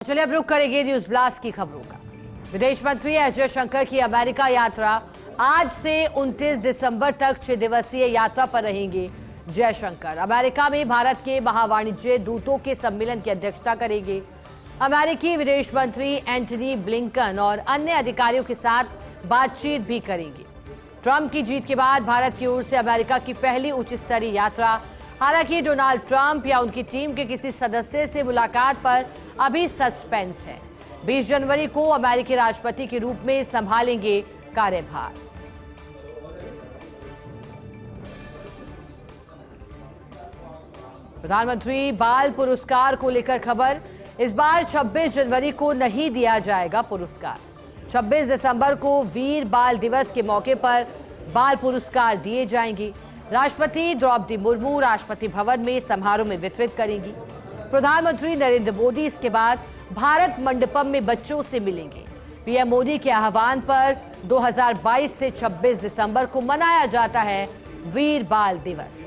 चलिए अब रुक करेंगे न्यूज ब्लास्ट की खबरों का। विदेश मंत्री एस जयशंकर की अमेरिका यात्रा आज से 29 दिसंबर तक 6 दिवसीय यात्रा पर रहेंगे। जयशंकर अमेरिका में भारत के महावाणिज्य दूतों के सम्मेलन की अध्यक्षता करेंगे। अमेरिकी विदेश मंत्री एंटनी ब्लिंकन और अन्य अधिकारियों के साथ बातचीत भी करेंगे। ट्रंप की जीत के बाद भारत की ओर से अमेरिका की पहली उच्च स्तरीय यात्रा। हालांकि डोनाल्ड ट्रंप या उनकी टीम के किसी सदस्य से मुलाकात पर अभी सस्पेंस है। 20 जनवरी को अमेरिकी राष्ट्रपति के रूप में संभालेंगे कार्यभार। प्रधानमंत्री बाल पुरस्कार को लेकर खबर। इस बार 26 जनवरी को नहीं दिया जाएगा पुरस्कार। 26 दिसंबर को वीर बाल दिवस के मौके पर बाल पुरस्कार दिए जाएंगे। राष्ट्रपति द्रौपदी मुर्मू राष्ट्रपति भवन में समारोह में वितरित करेंगी। प्रधानमंत्री नरेंद्र मोदी इसके बाद भारत मंडपम में बच्चों से मिलेंगे। पीएम मोदी के आह्वान पर 2022 से 26 दिसंबर को मनाया जाता है वीर बाल दिवस।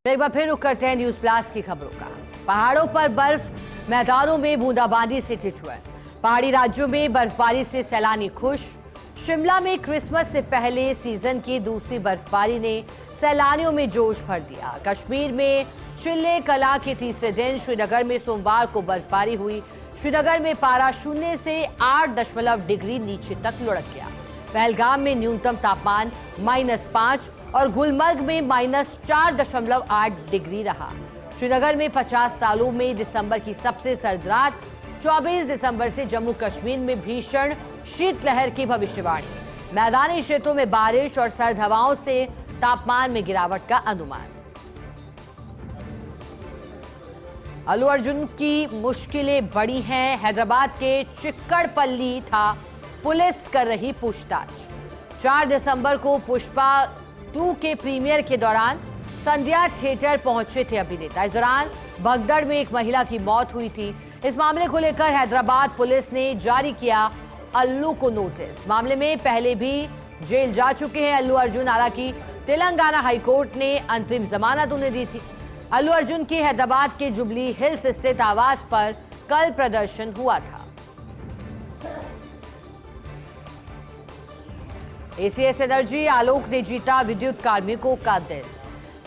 एक बार फिर रुक करते हैं न्यूज प्लस की खबरों का। पहाड़ों पर बर्फ, मैदानों में बूंदाबांदी से ठिठुर। पहाड़ी राज्यों में बर्फबारी से सैलानी खुश। शिमला में क्रिसमस से पहले सीजन की दूसरी बर्फबारी ने सैलानियों में जोश भर दिया। कश्मीर में चिल्ले कला के तीसरे दिन श्रीनगर में सोमवार को बर्फबारी हुई। श्रीनगर में पारा 0 से 8 डिग्री नीचे तक लुढ़क गया। पहलगाम में न्यूनतम तापमान -5 और गुलमर्ग में -4.8 डिग्री रहा। श्रीनगर में 50 सालों में दिसंबर की सबसे सर्द रात। 24 दिसंबर से जम्मू कश्मीर में भीषण शीतलहर की भविष्यवाणी। मैदानी क्षेत्रों में बारिश और सर्द हवाओं से तापमान में गिरावट का अनुमान। अल्लू अर्जुन की मुश्किलें बड़ी हैं। हैदराबाद के चिक्कड़पल्ली था पुलिस कर रही पूछताछ। 4 दिसंबर को पुष्पा 2 के प्रीमियर के दौरान संध्या थिएटर पहुंचे थे अभिनेता। इस दौरान भगदड़ में एक महिला की मौत हुई थी। इस मामले को लेकर हैदराबाद पुलिस ने जारी किया अल्लू को नोटिस। मामले में पहले भी जेल जा चुके हैं अल्लू अर्जुन। हालांकि तेलंगाना हाईकोर्ट ने अंतरिम जमानत उन्हें दी थी। अल्लू अर्जुन के हैदराबाद के जुबली हिल्स स्थित आवास पर कल प्रदर्शन हुआ था। एसीएस एनर्जी आलोक ने जीता विद्युत कार्मिकों का दिल।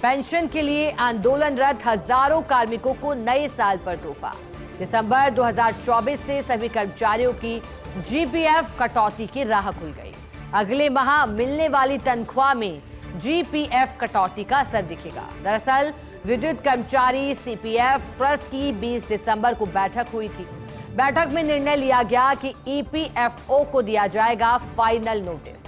पेंशन के लिए आंदोलनरत हजारों कार्मिकों को नए साल पर तोहफा। दिसंबर 2024 से सभी कर्मचारियों की जीपीएफ कटौती की राह खुल गई। अगले माह मिलने वाली तनख्वाह में जीपीएफ कटौती का असर दिखेगा। दरअसल विद्युत कर्मचारी सीपीएफ ट्रस्ट की 20 दिसंबर को बैठक हुई थी। बैठक में निर्णय लिया गया कि ईपीएफओ को दिया जाएगा फाइनल नोटिस।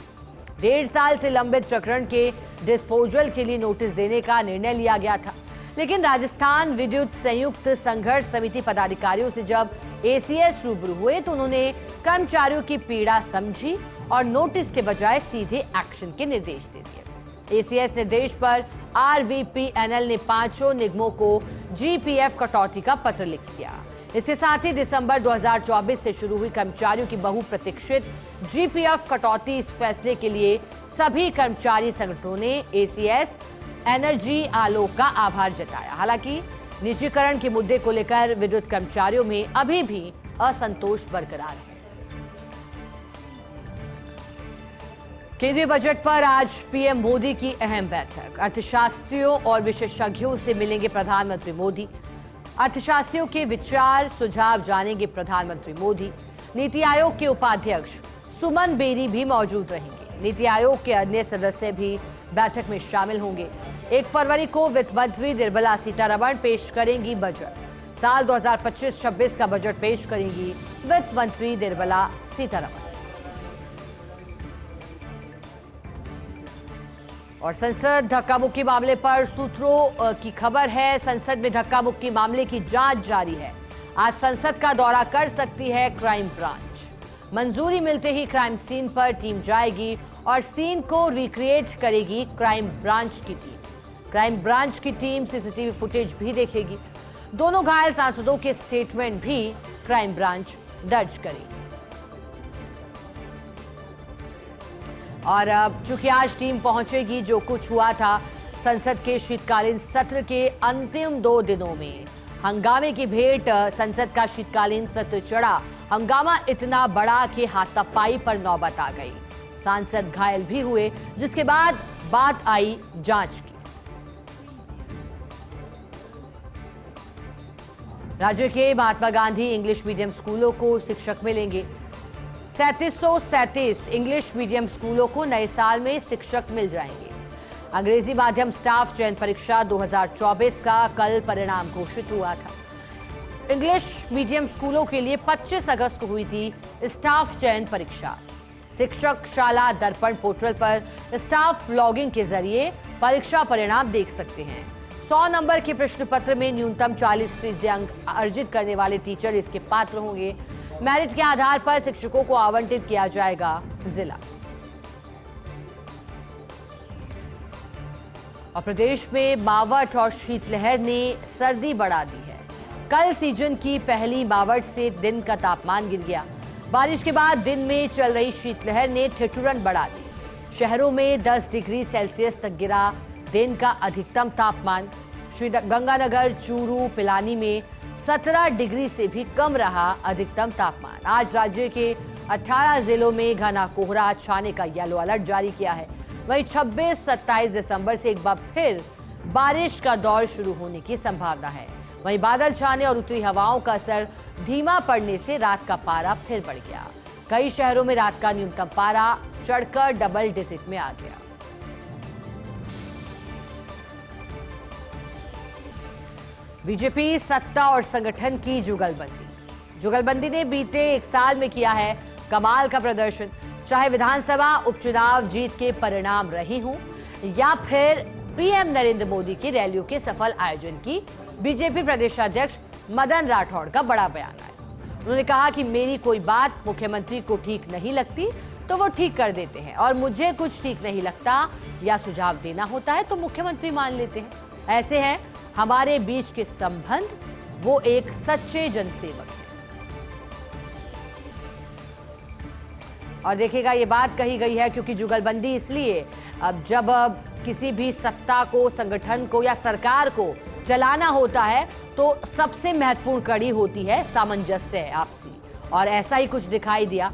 1.5 साल से लंबित प्रकरण के डिस्पोजल के लिए नोटिस देने का निर्णय लिया गया था। लेकिन राजस्थान विद्युत संयुक्त संघर्ष समिति पदाधिकारियों से जब एसीएस रूबरू हुए तो उन्होंने कर्मचारियों की पीड़ा समझी और नोटिस के बजाय सीधे एक्शन के निर्देश दे दिए। एसीएस निर्देश पर आरवीपीएनएल ने 5 निगमों को जीपीएफ कटौती का पत्र लिख दिया। इसके साथ ही दिसंबर 2024 से शुरू हुई कर्मचारियों की बहुप्रतीक्षित जीपीएफ कटौती। इस फैसले के लिए सभी कर्मचारी संगठनों ने एसीएस एनर्जी आलोक का आभार जताया। हालांकि निजीकरण के मुद्दे को लेकर विद्युत कर्मचारियों में अभी भी असंतोष बरकरार है। केंद्रीय बजट पर आज पीएम मोदी की अहम बैठक। अर्थशास्त्रियों और विशेषज्ञों से मिलेंगे प्रधानमंत्री मोदी। अर्थशास्त्रियों के विचार सुझाव जानेंगे प्रधानमंत्री मोदी। नीति आयोग के उपाध्यक्ष सुमन बेरी भी मौजूद रहेंगे। नीति आयोग के अन्य सदस्य भी बैठक में शामिल होंगे। 1 फरवरी को वित्त मंत्री निर्मला सीतारमण पेश करेंगी बजट। साल 2025-26 का बजट पेश करेंगी वित्त मंत्री निर्मला सीतारमण। और संसद धक्का मुक्की मामले पर सूत्रों की खबर है। संसद में धक्का मुक्की मामले की जांच जारी है। आज संसद का दौरा कर सकती है क्राइम ब्रांच। मंजूरी मिलते ही क्राइम सीन पर टीम जाएगी और सीन को रिक्रिएट करेगी क्राइम ब्रांच की टीम। क्राइम ब्रांच की टीम सीसीटीवी फुटेज भी देखेगी। दोनों घायल सांसदों के स्टेटमेंट भी क्राइम ब्रांच दर्ज करेगी। और अब चूंकि आज टीम पहुंचेगी, जो कुछ हुआ था संसद के शीतकालीन सत्र के अंतिम 2 दिनों में हंगामे की भेंट संसद का शीतकालीन सत्र चढ़ा। हंगामा इतना बड़ा कि हाथापाई पर नौबत आ गई। सांसद घायल भी हुए, जिसके बाद बात आई जांच की। राज्य के महात्मा गांधी इंग्लिश मीडियम स्कूलों को शिक्षक मिलेंगे। 3737 इंग्लिश मीडियम स्कूलों को नए साल में शिक्षक मिल जाएंगे। अंग्रेजी माध्यम स्टाफ चयन परीक्षा 2024 का कल परिणाम घोषित हुआ था। इंग्लिश मीडियम स्कूलों के लिए 25 अगस्त को हुई थी स्टाफ चयन परीक्षा। शिक्षक शाला दर्पण पोर्टल पर स्टाफ लॉगिंग के जरिए परीक्षा परिणाम देख सकते हैं। 100 नंबर के प्रश्न पत्र में न्यूनतम 40% अंक अर्जित करने वाले टीचर इसके पात्र होंगे। मेरिट के आधार पर शिक्षकों को आवंटित किया जाएगा जिला। और प्रदेश में मावठ और शीतलहर ने सर्दी बढ़ा दी है। कल सीजन की पहली मावठ से दिन का तापमान गिर गया। बारिश के बाद दिन में चल रही शीतलहर ने ठिठुरन बढ़ा दी। शहरों में 10 डिग्री सेल्सियस तक गिरा दिन का अधिकतम तापमान। श्रीगंगानगर, चूरू, पिलानी में 17 डिग्री से भी कम रहा अधिकतम तापमान। आज राज्य के 18 जिलों में घना कोहरा छाने का येलो अलर्ट जारी किया है। वहीं 26-27 दिसंबर से एक बार फिर बारिश का दौर शुरू होने की संभावना है। वहीं बादल छाने और उत्तरी हवाओं का असर धीमा पड़ने से रात का पारा फिर बढ़ गया। कई शहरों में रात का न्यूनतम पारा चढ़कर डबल डिजिट में आ गया। बीजेपी सत्ता और संगठन की जुगलबंदी ने बीते 1 साल में किया है कमाल का प्रदर्शन। चाहे विधानसभा उपचुनाव जीत के परिणाम रहे हों या फिर पीएम नरेंद्र मोदी की रैलियों के सफल आयोजन की, बीजेपी प्रदेशाध्यक्ष मदन राठौड़ का बड़ा बयान है। उन्होंने कहा कि मेरी कोई बात मुख्यमंत्री को ठीक नहीं लगती तो वो ठीक कर देते हैं, और मुझे कुछ ठीक नहीं लगता या सुझाव देना होता है तो मुख्यमंत्री मान लेते हैं। ऐसे हैं हमारे बीच के संबंध, वो एक सच्चे जनसेवक हैं। और देखिएगा, ये बात कही गई है क्योंकि जुगलबंदी इसलिए अब जब किसी भी सत्ता को, संगठन को या सरकार को चलाना होता है तो सबसे महत्वपूर्ण कड़ी होती है सामंजस्य आपसी, और ऐसा ही कुछ दिखाई दिया।